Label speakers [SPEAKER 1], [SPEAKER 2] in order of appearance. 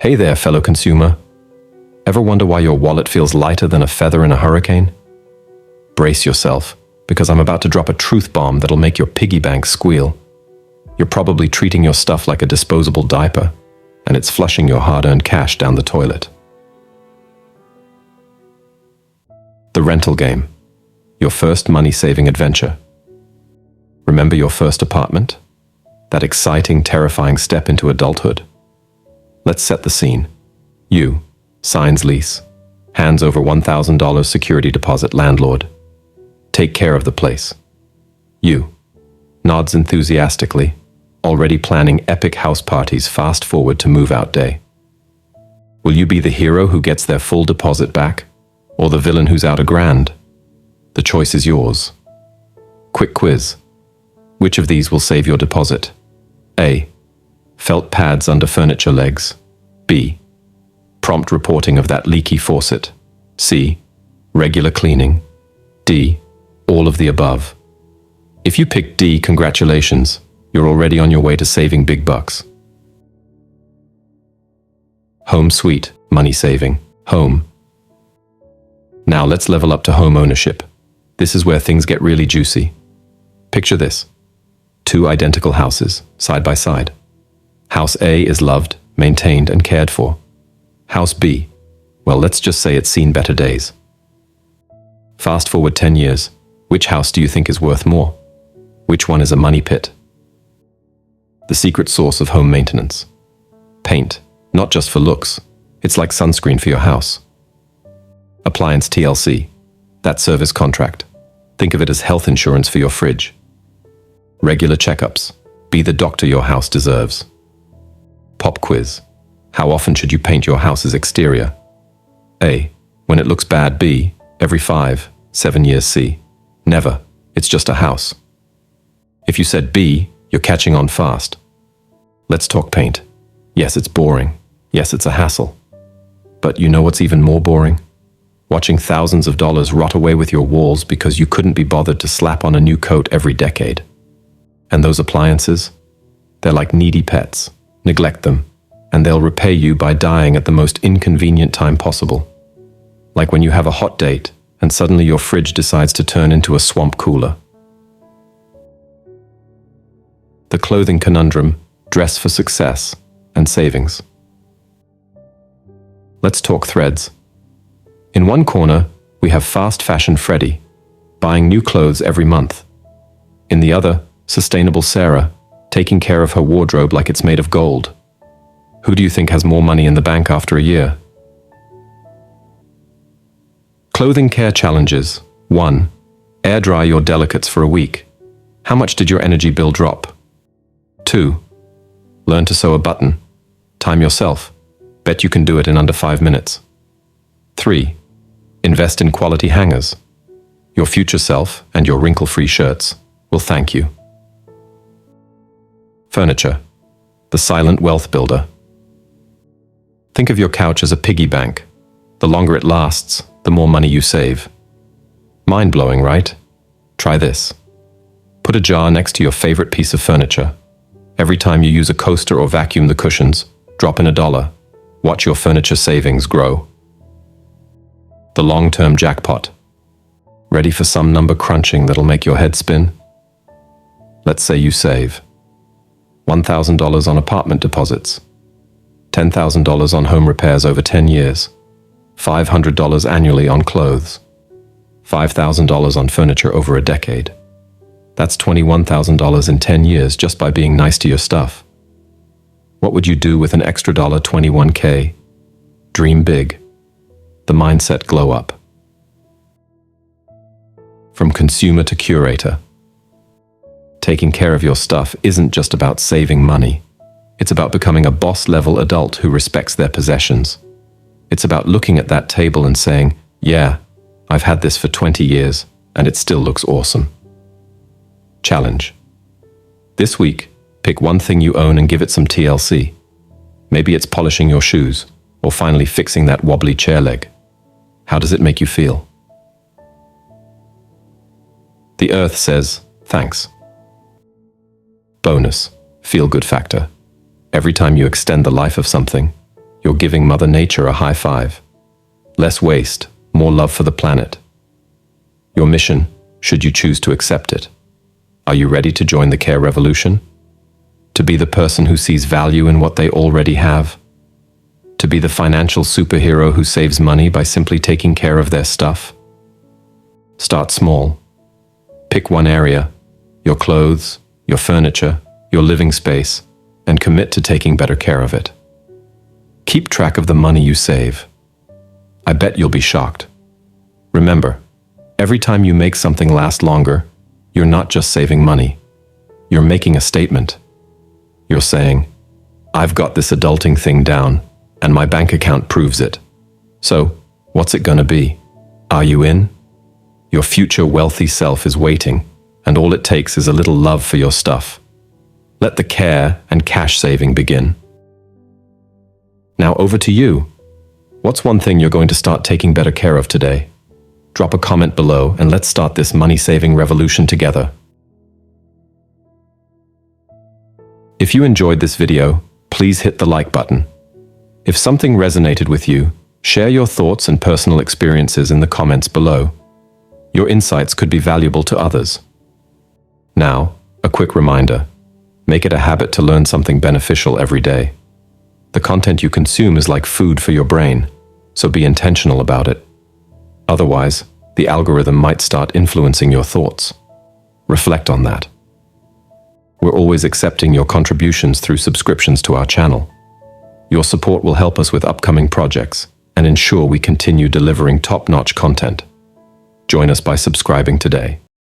[SPEAKER 1] Hey there, fellow consumer. Ever wonder why your wallet feels lighter than a feather in a hurricane? Brace yourself, because I'm about to drop a truth bomb that'll make your piggy bank squeal. You're probably treating your stuff like a disposable diaper, and it's flushing your hard-earned cash down the toilet. The rental game. Your first money-saving adventure. Remember your first apartment? That exciting, terrifying step into adulthood? Let's set the scene. You, signs lease, hands over $1,000 security deposit landlord. Take care of the place. You, nods enthusiastically, already planning epic house parties fast forward to move-out day. Will you be the hero who gets their full deposit back, or the villain who's out $1,000? The choice is yours. Quick quiz. Which of these will save your deposit? A. Felt pads under furniture legs. B. Prompt reporting of that leaky faucet. C. Regular cleaning. D. All of the above. If you picked D, congratulations. You're already on your way to saving big bucks. Home sweet, money saving, home. Now let's level up to home ownership. This is where things get really juicy. Picture this. 2 identical houses, side by side. House A is loved, maintained, and cared for. House B, well, let's just say it's seen better days. Fast forward 10 years, which house do you think is worth more? Which one is a money pit? The secret sauce of home maintenance. Paint, not just for looks, it's like sunscreen for your house. Appliance TLC, that service contract. Think of it as health insurance for your fridge. Regular checkups, be the doctor your house deserves. Pop quiz, how often should you paint your house's exterior? A, when it looks bad. B, every 5-7 years. C, never, it's just a house. If you said B, you're catching on fast. Let's talk paint. Yes, it's boring. Yes, it's a hassle. But you know what's even more boring? Watching thousands of dollars rot away with your walls because you couldn't be bothered to slap on a new coat every decade. And those appliances? They're like needy pets. Neglect them, and they'll repay you by dying at the most inconvenient time possible. Like when you have a hot date, and suddenly your fridge decides to turn into a swamp cooler. The clothing conundrum, dress for success, and savings. Let's talk threads. In one corner, we have fast fashion Freddie, buying new clothes every month. In the other, sustainable Sarah, taking care of her wardrobe like it's made of gold. Who do you think has more money in the bank after a year? Clothing care challenges. 1. Air dry your delicates for a week. How much did your energy bill drop? 2. Learn to sew a button. Time yourself. Bet you can do it in under 5 minutes. 3. Invest in quality hangers. Your future self and your wrinkle-free shirts will thank you. Furniture, the silent wealth builder. Think of your couch as a piggy bank. The longer it lasts, the more money you save. Mind-blowing, right? Try this. Put a jar next to your favorite piece of furniture. Every time you use a coaster or vacuum the cushions, drop in $1. Watch your furniture savings grow. The long-term jackpot. Ready for some number crunching that'll make your head spin? Let's say you save $1,000 on apartment deposits, $10,000 on home repairs over 10 years, $500 annually on clothes, $5,000 on furniture over a decade. That's $21,000 in 10 years just by being nice to your stuff. What would you do with an extra $21K? Dream big. The mindset glow up. From consumer to curator. Taking care of your stuff isn't just about saving money. It's about becoming a boss-level adult who respects their possessions. It's about looking at that table and saying, yeah, I've had this for 20 years, and it still looks awesome. Challenge. This week, pick one thing you own and give it some TLC. Maybe it's polishing your shoes, or finally fixing that wobbly chair leg. How does it make you feel? The earth says, thanks. Bonus, feel-good factor. Every time you extend the life of something, You're giving Mother Nature a high five. Less waste, more love for the planet. Your mission, should you choose to accept it. Are you ready to join the care revolution? To be the person who sees value in what they already have? To be the financial superhero who saves money by simply taking care of their stuff? Start small. Pick one area, your clothes, your furniture, your living space, and commit to taking better care of it. Keep track of the money you save. I bet you'll be shocked. Remember, every time you make something last longer, you're not just saving money. You're making a statement. You're saying, I've got this adulting thing down, and my bank account proves it. So, what's it gonna be? Are you in? Your future wealthy self is waiting, and all it takes is a little love for your stuff. Let the care and cash saving begin. Now over to you. What's one thing you're going to start taking better care of today? Drop a comment below and let's start this money-saving revolution together. If you enjoyed this video, please hit the like button. If something resonated with you, share your thoughts and personal experiences in the comments below. Your insights could be valuable to others. Now, a quick reminder. Make it a habit to learn something beneficial every day. The content you consume is like food for your brain, so be intentional about it. Otherwise, the algorithm might start influencing your thoughts. Reflect on that. We're always accepting your contributions through subscriptions to our channel. Your support will help us with upcoming projects and ensure we continue delivering top-notch content. Join us by subscribing today.